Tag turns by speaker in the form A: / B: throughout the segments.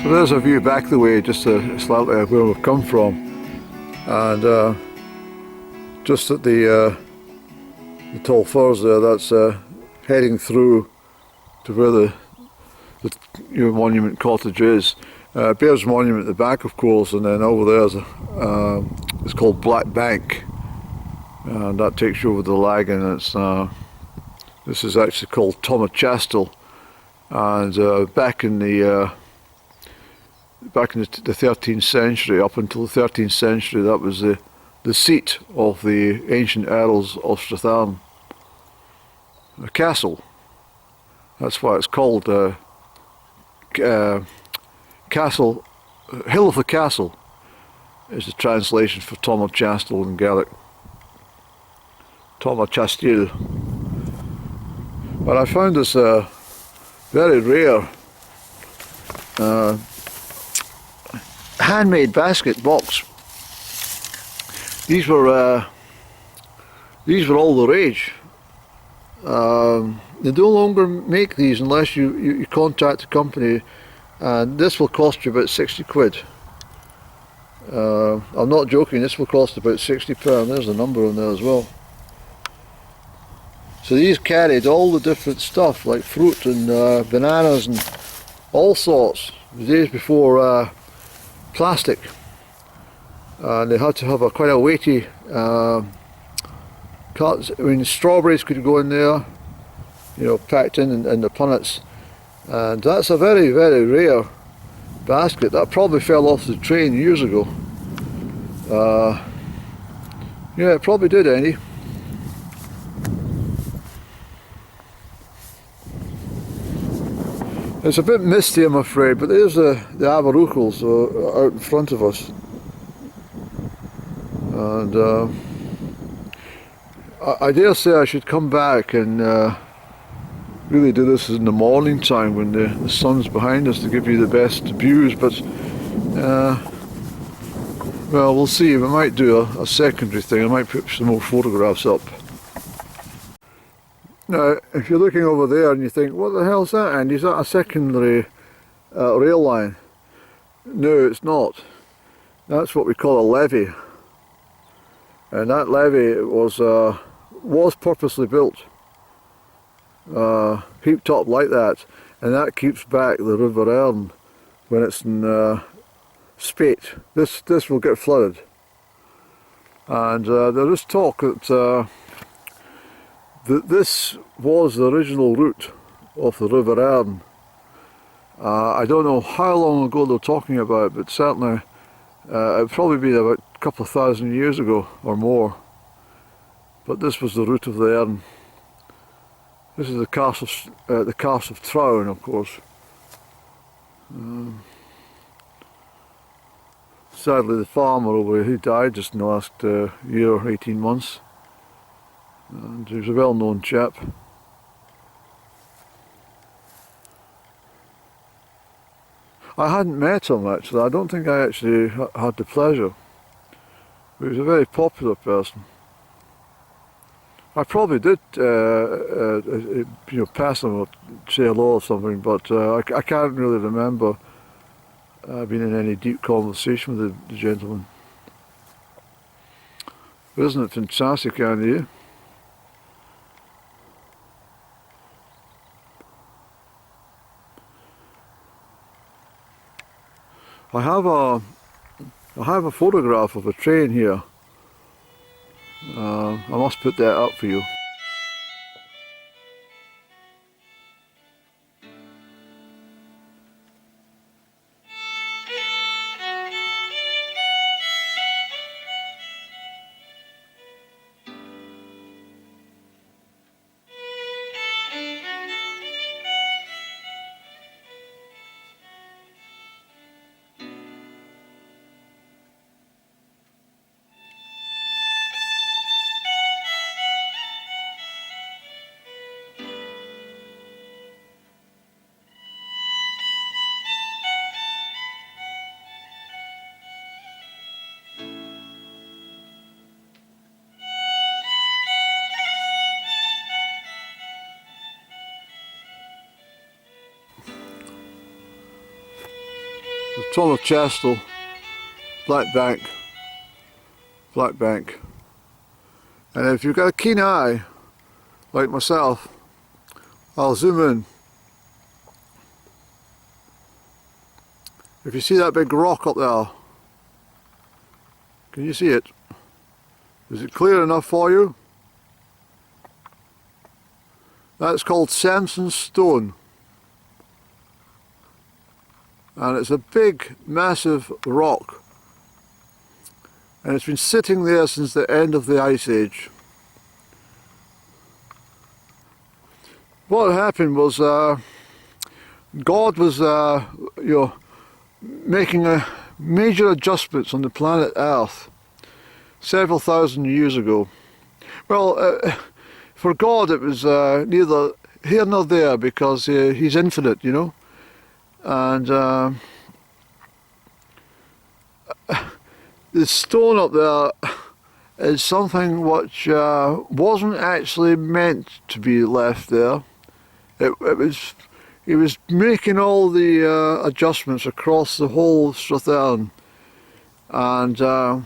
A: So there's a view back the way, just slightly where we've come from, and just at the tall firs there, that's heading through to where the Monument Cottage is. Bears Monument at the back, of course, and then over there's it's called Black Bank, and that takes you over the lag, and it's this is actually called Tomachastle, and back in the 13th century, up until the 13th century, that was the seat of the ancient Earls of Strathearn. A castle. That's why it's called Castle. Hill of the Castle is the translation for Tomachastle in Gaelic. Tomachastil. But I found this very rare handmade basket box. These were all the rage. They no longer make these unless you contact the company, and this will cost you about 60 quid. I'm not joking, this will cost about £60. There's the number on there as well. So these carried all the different stuff like fruit and bananas and all sorts, the days before plastic. And they had to have quite a weighty cut. I mean, strawberries could go in there, you know, packed in the punnets. And that's a very, very rare basket. That probably fell off the train years ago. Yeah, it probably did, Andy. It's a bit misty, I'm afraid, but there's the Aberruchels out in front of us. And I dare say I should come back and really do this in the morning time when the sun's behind us to give you the best views, but well, we'll see. We might do a secondary thing. I might put some more photographs up. Now, if you're looking over there and you think, what the hell's that, Andy? Is that a secondary rail line? No, it's not. That's what we call a levee. And that levee was purposely built, heaped up like that, and that keeps back the River Erne when it's in spate. This will get flooded, and there is talk that this was the original route of the River Erne. I don't know how long ago they're talking about, but certainly it'd probably been about a couple of thousand years ago or more. But this was the route of the Erne. This is the Carse of Trowan, of course. Sadly, the farmer over here, he died just in the last year, 18 months. And he was a well-known chap. I hadn't met him actually. I don't think I actually had the pleasure. But he was a very popular person. I probably did, you know, pass him or say hello or something, but I can't really remember being in any deep conversation with the gentleman. But isn't it fantastic, Andy? I have a photograph of a train here. I must put that up for you. Tom of Chestel, Black Bank, and if you've got a keen eye like myself, I'll zoom in. If you see that big rock up there, can you see it? Is it clear enough for you? That's called Samson's Stone, and it's a big massive rock, and it's been sitting there since the end of the Ice Age. What happened was God was making major adjustments on the planet Earth several thousand years ago. Well, for God it was neither here nor there, because he's infinite, you know, and the stone up there is something which wasn't actually meant to be left there. He was making all the adjustments across the whole Strathearn, and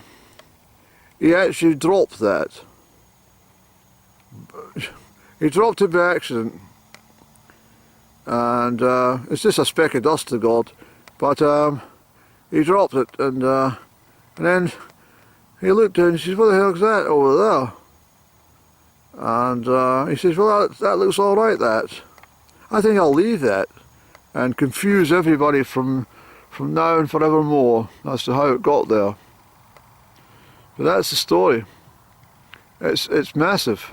A: he actually dropped that. He dropped it by accident, and it's just a speck of dust to God, but he dropped it, and then he looked at it and he says, "What the hell's that over there?" And he says, "Well, that looks all right, that. I think I'll leave that and confuse everybody from now and forevermore as to how it got there." But that's the story. It's massive.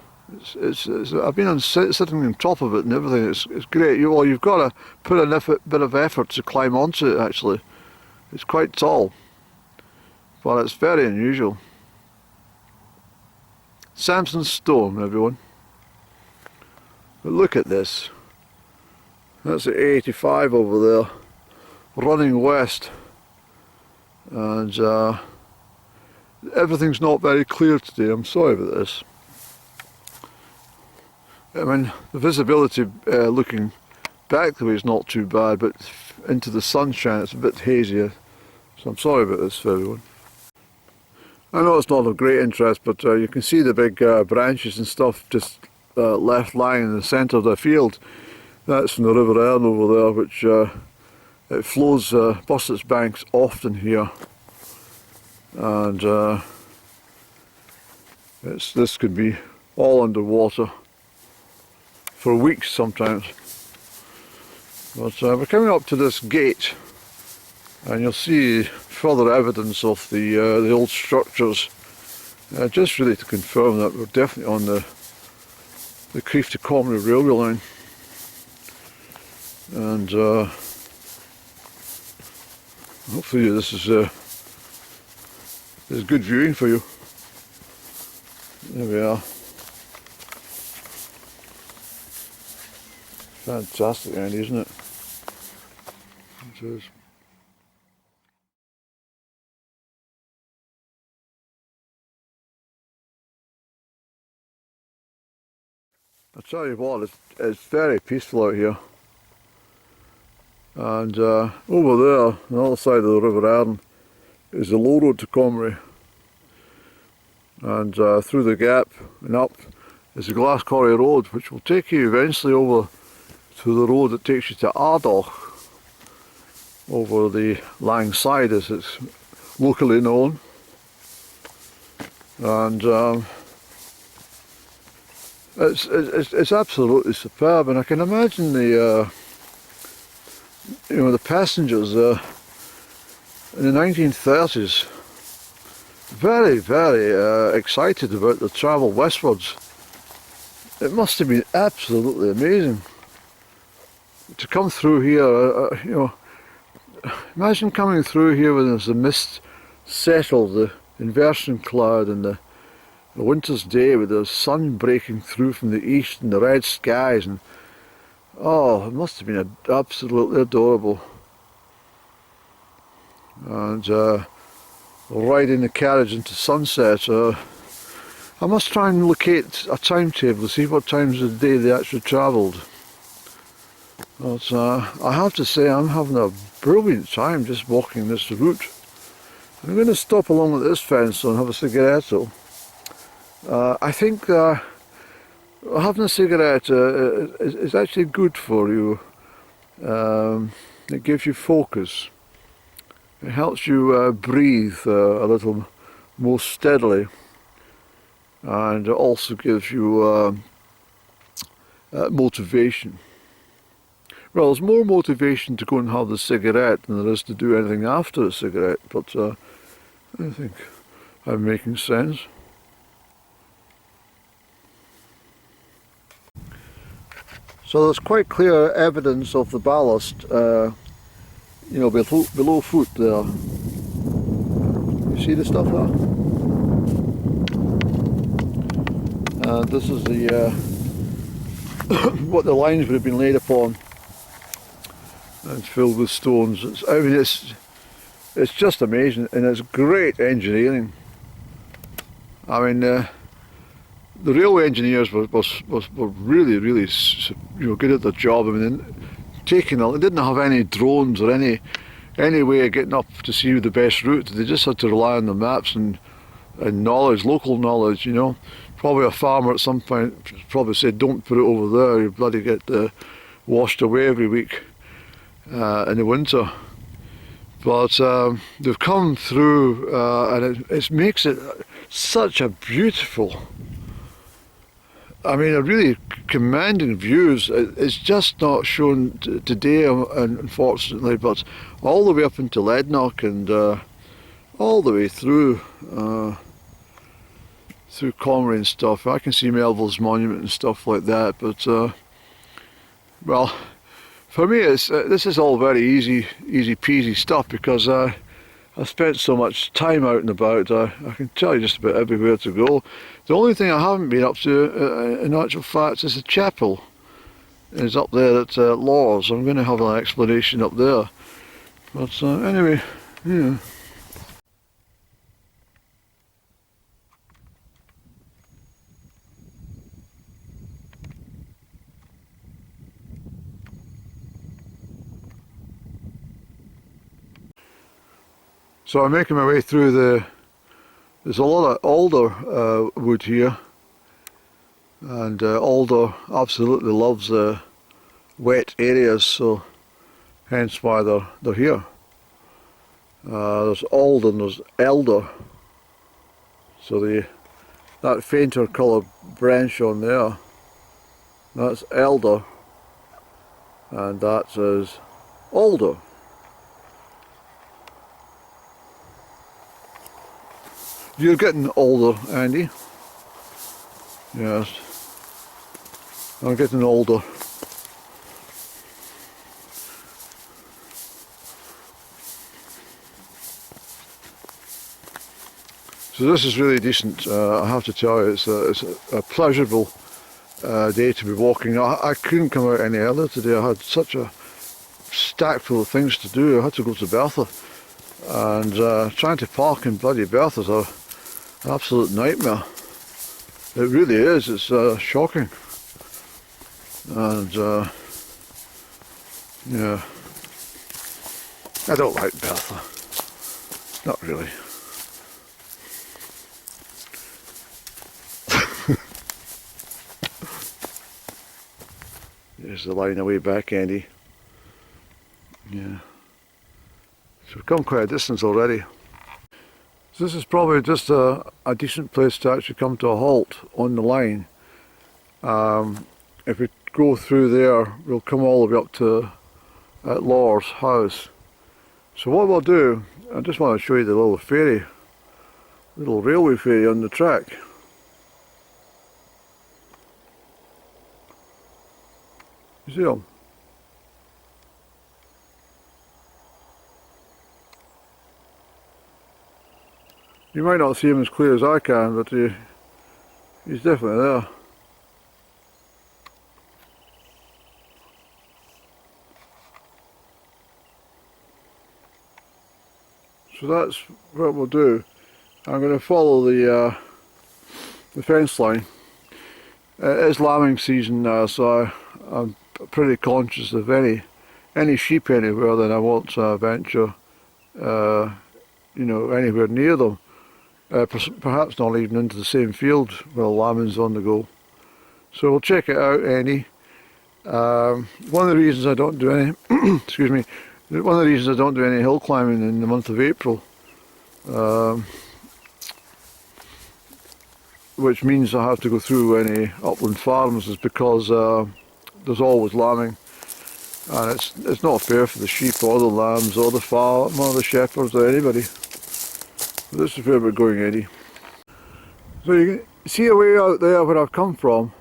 A: I've been sitting on top of it and everything. It's great. You've got to put a bit of effort to climb onto it. Actually, it's quite tall, but it's very unusual. Samson's Stone, everyone. But look at this. That's the A85 over there, running west, and everything's not very clear today. I'm sorry about this. I mean, the visibility looking back the way is not too bad, but into the sunshine it's a bit hazier, so I'm sorry about this for everyone. I know it's not of great interest, but you can see the big branches and stuff just left lying in the centre of the field. That's from the River Erne over there, which it flows, busts its banks often here, and this could be all underwater for weeks sometimes. But we're coming up to this gate, and you'll see further evidence of the old structures, just really to confirm that we're definitely on the Crieff to Comrie railway line. And hopefully this is good viewing for you. There we are. Fantastic, Andy, isn't it? It is. I tell you what, it's very peaceful out here. And over there, on the other side of the River Erne, is the low road to Comrie. And through the gap and up is the Glascory Road, which will take you eventually over to the road that takes you to Ardagh, over the Lang Side as it's locally known. And it's absolutely superb, and I can imagine the the passengers in the 1930s very, very excited about the travel westwards. It must have been absolutely amazing to come through here. Imagine coming through here when there's the mist settled, the inversion cloud, and the winter's day with the sun breaking through from the east and the red skies, and oh, it must have been absolutely adorable. And riding the carriage into sunset, I must try and locate a timetable to see what times of the day they actually travelled. But I have to say, I'm having a brilliant time just walking this route. I'm going to stop along at this fence and have a cigaretto. I think having a cigarette is actually good for you. It gives you focus. It helps you breathe a little more steadily, and it also gives you motivation. Well, there's more motivation to go and have the cigarette than there is to do anything after the cigarette, but I think I'm making sense. So there's quite clear evidence of the ballast, you know, below foot there. You see the stuff there? And this is the what the lines would have been laid upon. And it's filled with stones. I mean, it's just amazing, and it's great engineering. I mean, the railway engineers were really, you know, good at their job. I mean, they didn't have any drones or any way of getting up to see the best route. They just had to rely on the maps and knowledge, local knowledge. You know, probably a farmer at some point probably said, "Don't put it over there. You bloody get washed away every week in the winter." But they've come through, and it makes it such a beautiful, I mean, a really commanding views. It's just not shown today, unfortunately, but all the way up into Leadnock and all the way through Comrie and stuff. I can see Melville's Monument and stuff like that, but well, for me, this is all very easy peasy stuff, because I spent so much time out and about. I can tell you just about everywhere to go. The only thing I haven't been up to, in actual fact, is the chapel. It's up there at Lawes. I'm going to have an explanation up there. But anyway, yeah. So I'm making my way through there's a lot of alder wood here, and alder absolutely loves wet areas, so hence why they're here. There's alder and there's elder, so that fainter coloured branch on there, that's elder, and that is alder. You're getting older, Andy. Yes. I'm getting older. So this is really decent. I have to tell you, it's a pleasurable day to be walking. I couldn't come out any earlier today. I had such a stack full of things to do. I had to go to Bertha, and trying to park in bloody Bertha's an absolute nightmare. It really is. It's shocking. And yeah, I don't like Bertha. Not really. There's the line away back, Andy. Yeah. So we've come quite a distance already. So this is probably just a decent place to actually come to a halt on the line. If we go through there, we'll come all the way up to Laura's house. So what we'll do, I just want to show you the little ferry, little railway ferry on the track. You see them? You might not see him as clear as I can, but he's definitely there. So that's what we'll do. I'm going to follow the fence line. It is lambing season now, so I'm pretty conscious of any any sheep anywhere, then I won't venture, you know, anywhere near them. Perhaps not even into the same field where the lambing's on the go. So we'll check it out, any. One of the reasons I don't do any, excuse me, one of the reasons I don't do any hill climbing in the month of April, which means I have to go through any upland farms, is because there's always lambing, and it's not fair for the sheep or the lambs or the farm or the shepherds or anybody. So this is where we're going, Eddie. So you can see a way out there where I've come from,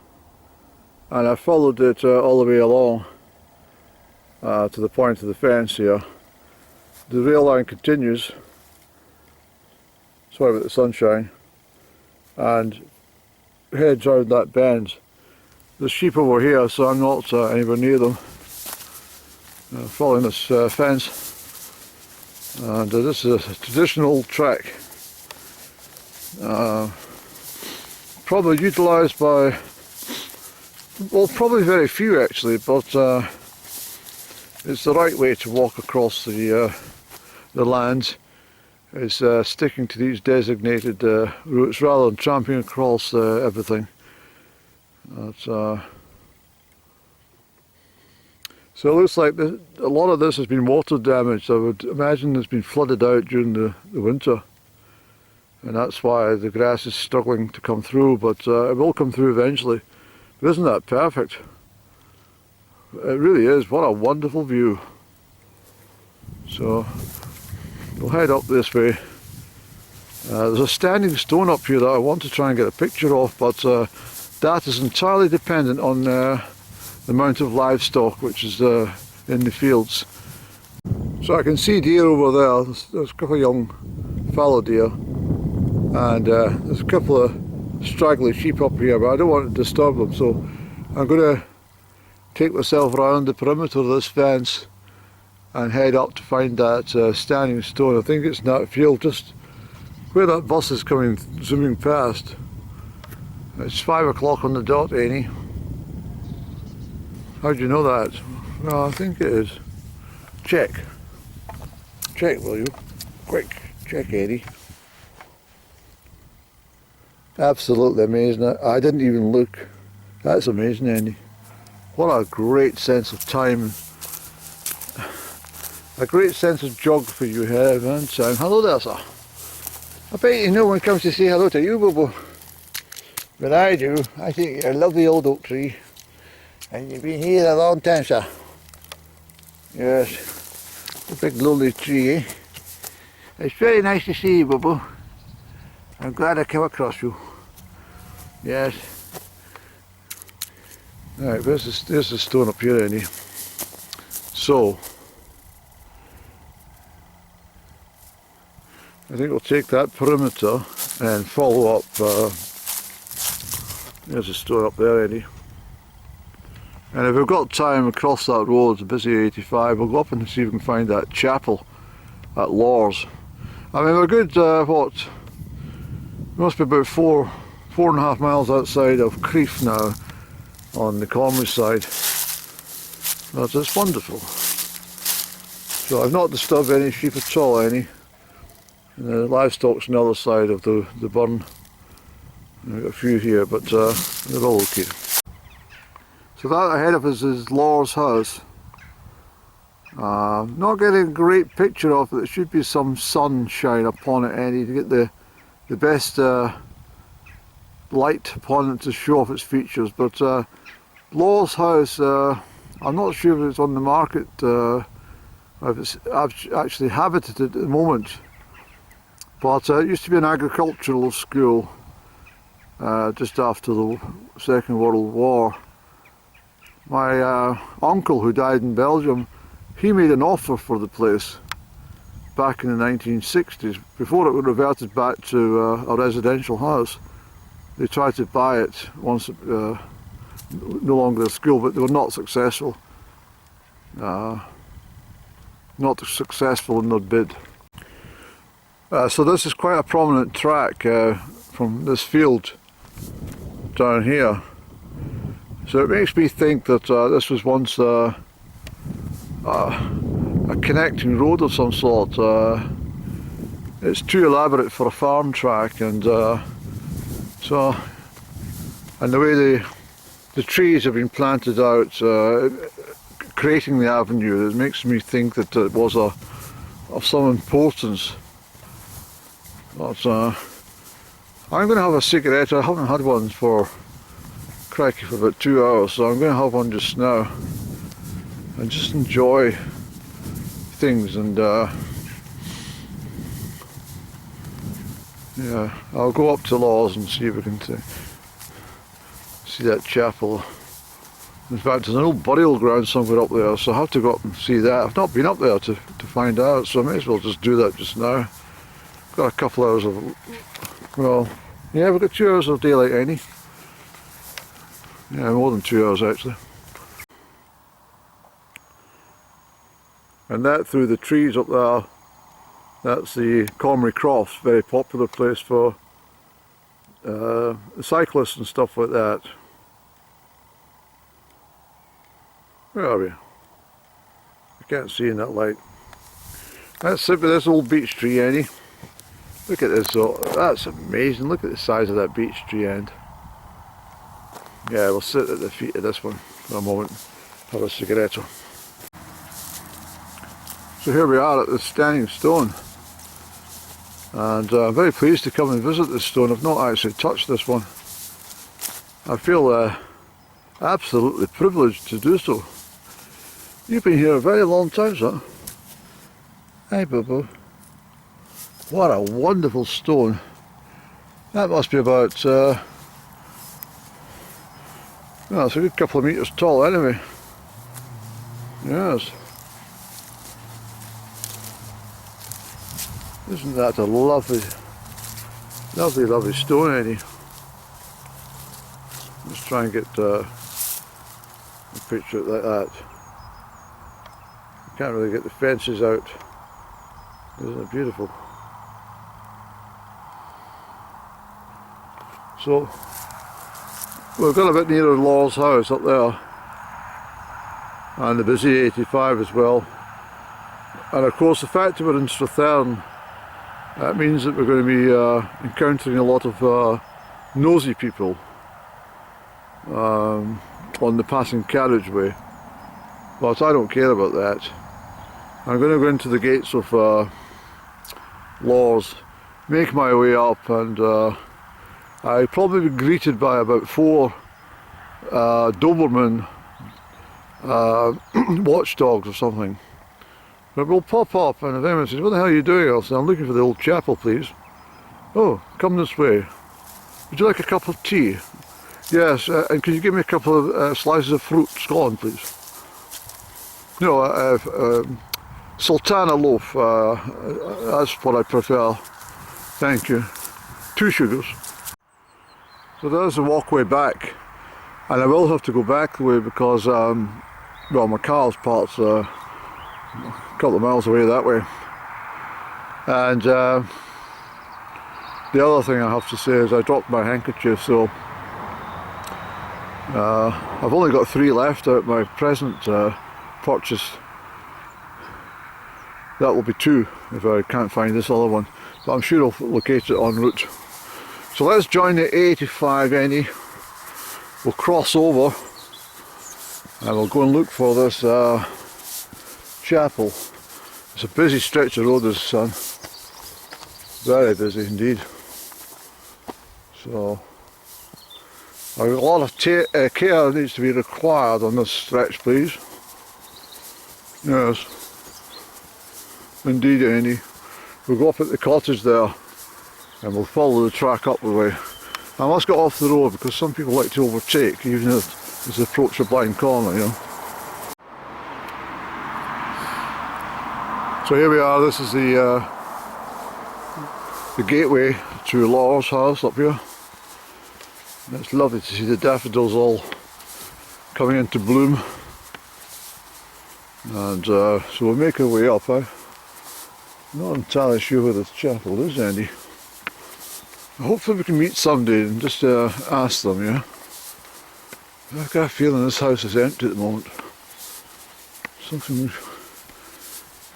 A: and I followed it all the way along to the point of the fence here. The rail line continues, sorry about the sunshine, and heads round that bend. There's sheep over here, so I'm not anywhere near them. Following this fence, and this is a traditional track, probably utilised by, well, probably very few actually, but it's the right way to walk across the lands, is sticking to these designated routes rather than tramping across everything. So it looks like a lot of this has been water damaged. I would imagine it's been flooded out during the winter, and that's why the grass is struggling to come through, but it will come through eventually. But isn't that perfect? It really is. What a wonderful view. So we'll head up this way. There's a standing stone up here that I want to try and get a picture of, but that is entirely dependent on the amount of livestock which is in the fields. So I can see deer over there. There's a couple of young fallow deer, and there's a couple of straggly sheep up here, but I don't want to disturb them, so I'm going to take myself around the perimeter of this fence and head up to find that standing stone. I think it's in that field just where that bus is coming zooming past. It's 5 o'clock on the dot, Annie. How do you know that? Well, I think it is. Check. Check, will you? Quick. Check, Eddie. Absolutely amazing. I didn't even look. That's amazing, Andy. What a great sense of time. A great sense of geography you have and sound. Hello there, sir. I bet you no one comes to say hello to you, Bobo. But I do. I think you're a lovely old oak tree. And you've been here a long time, sir. Yes. A big lonely tree, eh? It's very nice to see you, Bobo. I'm glad I came across you. Yes. Right, there's the stone up here, Andy. So, I think we'll take that perimeter and follow up. There's a stone up there, Andy. And if we've got time across that road, the busy 85, we'll go up and see if we can find that chapel at Lors. I mean, we're good, what? We must be about four and a half miles outside of Crieff now, on the Comrie side. But it's wonderful. So I've not disturbed any sheep at all, any. And the livestock's on the other side of the burn. We've got a few here, but they're all okay. So that ahead of us is Lors house. Not getting a great picture of it. There should be some sunshine upon it, Andy, to get the best light upon it to show off its features. But Lors house, I'm not sure if it's on the market, if it's actually habited at the moment. But it used to be an agricultural school just after the Second World War. My uncle, who died in Belgium, he made an offer for the place back in the 1960s, before it was reverted back to a residential house. They tried to buy it once no longer a school, but they were not successful. Not successful in their bid. So this is quite a prominent track from this field down here. So it makes me think that this was once a a connecting road of some sort. It's too elaborate for a farm track, and so, and the way the trees have been planted out, creating the avenue, it makes me think that it was of some importance. But I'm going to have a cigarette. I haven't had one for crikey for about 2 hours, so I'm going to have one just now and just enjoy things. And yeah, I'll go up to Laws and see if we can see that chapel. In fact, there's an old burial ground somewhere up there, so I have to go up and see that. I've not been up there to find out, so I may as well just do that just now. Got a couple hours of, well, yeah, we've got 2 hours of daylight, any. Yeah, more than 2 hours actually. And that through the trees up there, that's the Comrie Cross, very popular place for cyclists and stuff like that. Where are we? I can't see in that light. That's it with this old beech tree, Annie. Look at this, that's amazing. Look at the size of that beech tree end. Yeah, we'll sit at the feet of this one for a moment, have a cigarette. So here we are at the Standing Stone, and I'm very pleased to come and visit this stone. I've not actually touched this one. I feel absolutely privileged to do so. You've been here a very long time, sir. Hey, Boo-Boo. What a wonderful stone. That must be about, well, it's a good couple of metres tall anyway. Yes. Isn't that a lovely, lovely, lovely stone, Eddie? Let's try and get a picture like that. Can't really get the fences out. Isn't it beautiful? So we've got a bit nearer Law's house up there, and the busy 85 as well. And of course, the fact that we're in Strathearn, that means that we're going to be encountering a lot of nosy people on the passing carriageway. But I don't care about that. I'm going to go into the gates of Law's, make my way up, and I'll probably be greeted by about 4 Doberman watchdogs or something. But we'll pop up, and if anyone says, "What the hell are you doing?" I'll say, "I'm looking for the old chapel, please." "Oh, come this way. Would you like a cup of tea?" "Yes, and could you give me a couple of slices of fruit scone, please?" "No, sultana loaf, that's what I prefer. Thank you. 2 sugars." So there's the walkway back, and I will have to go back the way because, well, my car's parked a couple of miles away that way. And the other thing I have to say is I dropped my handkerchief, so I've only got 3 left out of my present purchase. That will be 2 if I can't find this other one, but I'm sure I'll locate it en route. So let's join the A85 Any. We'll cross over and we'll go and look for this chapel. It's a busy stretch of road, this, son. Very busy indeed. So a lot of care needs to be required on this stretch, please. Yes, indeed, Annie. We'll go up at the cottage there and we'll follow the track up the way. I must get off the road because some people like to overtake even if it's approach a blind corner, you know. So here we are. This is the gateway to Law's house up here. And it's lovely to see the daffodils all coming into bloom. And so we'll make our way up. I'm not entirely sure where this chapel is, Andy. Hopefully we can meet somebody and just ask them, yeah. I've got a feeling this house is empty at the moment. Something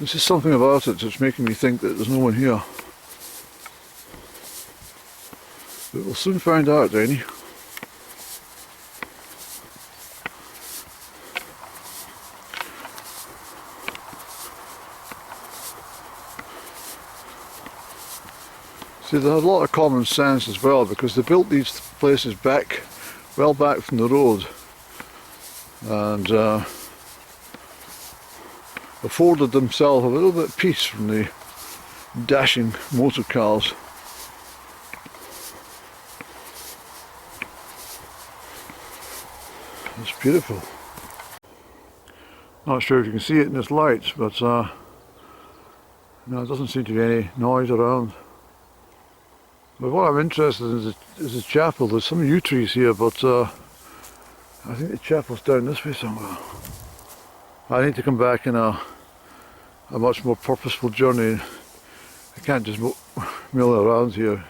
A: There's just something about it that's making me think that there's no one here. But we'll soon find out, Danny. See, they had a lot of common sense as well, because they built these places back, well back from the road, and afforded themselves a little bit of peace from the dashing motor cars. It's beautiful. Not sure if you can see it in this light, but no, there doesn't seem to be any noise around. But what I'm interested in is the chapel. There's some yew trees here, but I think the chapel's down this way somewhere. I need to come back in a much more purposeful journey. I can't just mill around here.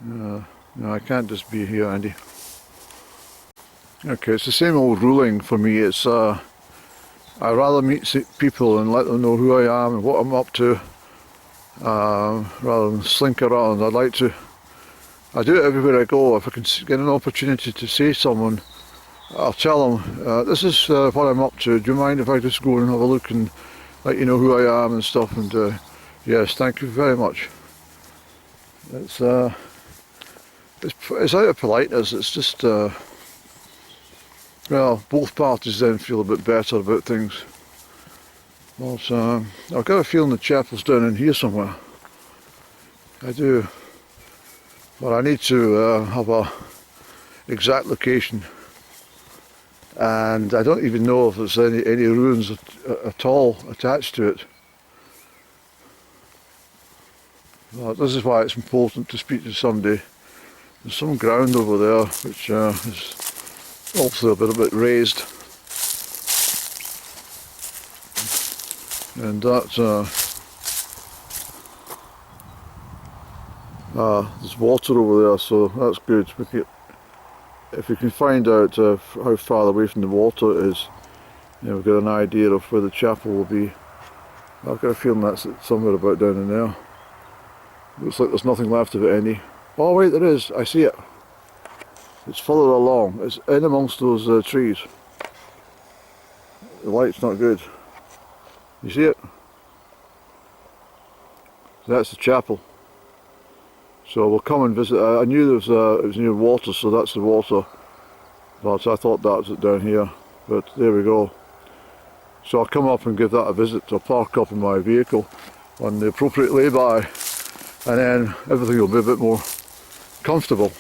A: No, I can't just be here, Andy. Okay, it's the same old ruling for me. It's I'd rather meet people and let them know who I am and what I'm up to, rather than slink around. I do it everywhere I go. If I can get an opportunity to say to someone, I'll tell them, this is what I'm up to. Do you mind if I just go and have a look and let you know who I am and stuff? And yes, thank you very much. It's out of politeness. It's just well, both parties then feel a bit better about things. But I've got a feeling the chapel's down in here somewhere. I do. But I need to have a exact location. And I don't even know if there's any ruins at all attached to it. But this is why it's important to speak to somebody. There's some ground over there which is also a bit raised, and that's there's water over there, so that's good. If we can find out how far away from the water it is, we've got an idea of where the chapel will be. I've got a feeling that's somewhere about down in there. Looks like there's nothing left of it any. Oh wait, there is, I see it. It's further along. It's in amongst those trees. The light's not good. You see it? That's the chapel. So we'll come and visit. I knew it was near water, so that's the water. But I thought that was it down here. But there we go. So I'll come up and give that a visit. I'll park up in my vehicle on the appropriate lay-by, and then everything will be a bit more comfortable.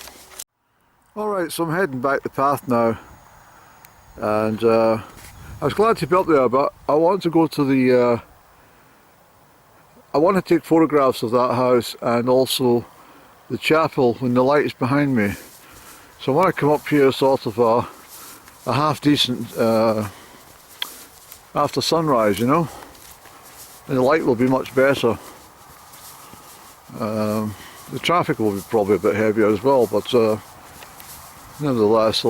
A: Alright, so I'm heading back the path now, and I was glad to be up there, but I want to go to the I want to take photographs of that house and also the chapel when the light is behind me. So I want to come up here sort of a half decent after sunrise, and the light will be much better. The traffic will be probably a bit heavier as well, but nevertheless,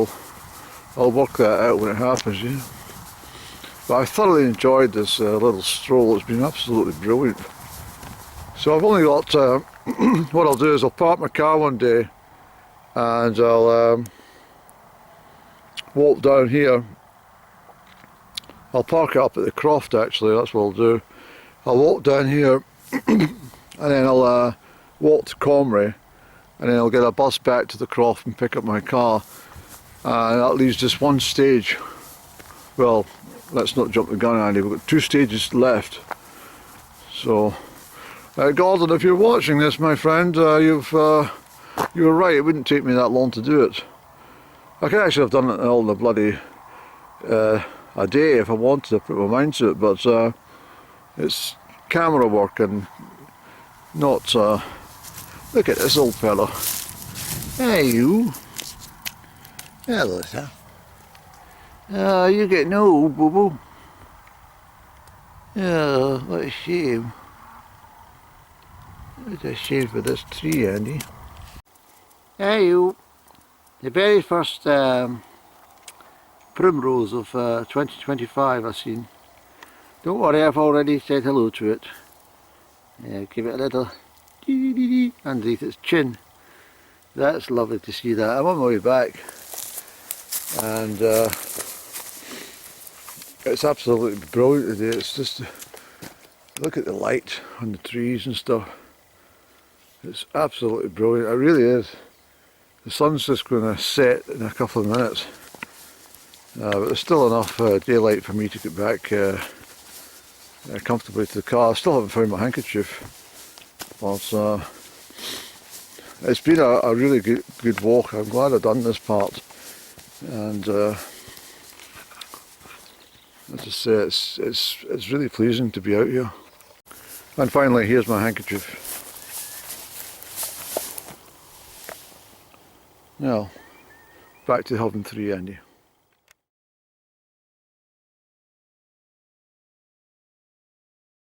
A: I'll work that out when it happens, But I thoroughly enjoyed this little stroll. It's been absolutely brilliant. So I've only got, what I'll do is I'll park my car one day and I'll walk down here. I'll park it up at the croft actually, that's what I'll do. I'll walk down here and then I'll walk to Comrie, and then I'll get a bus back to the croft and pick up my car, and that leaves just one stage. Well, let's not jump the gun, Andy, we've got 2 stages left. So Gordon, if you're watching this, my friend, you were right, it wouldn't take me that long to do it. I could actually have done it all in a bloody a day if I wanted to put my mind to it, but it's camera work and not look at this old fella. Hey you. Hello sir. You're getting old, boo-boo. Oh, what a shame. What a shame for this tree, Andy. Hey you. The very first primrose of 2025 I've seen.
B: Don't worry, I've already said hello to it. Give it a little dee-dee-dee underneath its chin. That's lovely to see that. I'm on my way back, and it's absolutely brilliant today. It's just, look at the light on the trees and stuff. It's absolutely brilliant, it really is. The sun's just going to set in a couple of minutes, but there's still enough daylight for me to get back comfortably to the car. I still haven't found my handkerchief, but it's been a really good walk. I'm glad I've done this part, and as I say, it's really pleasing to be out here. And finally, here's my handkerchief. Now, back to having 3, Andy.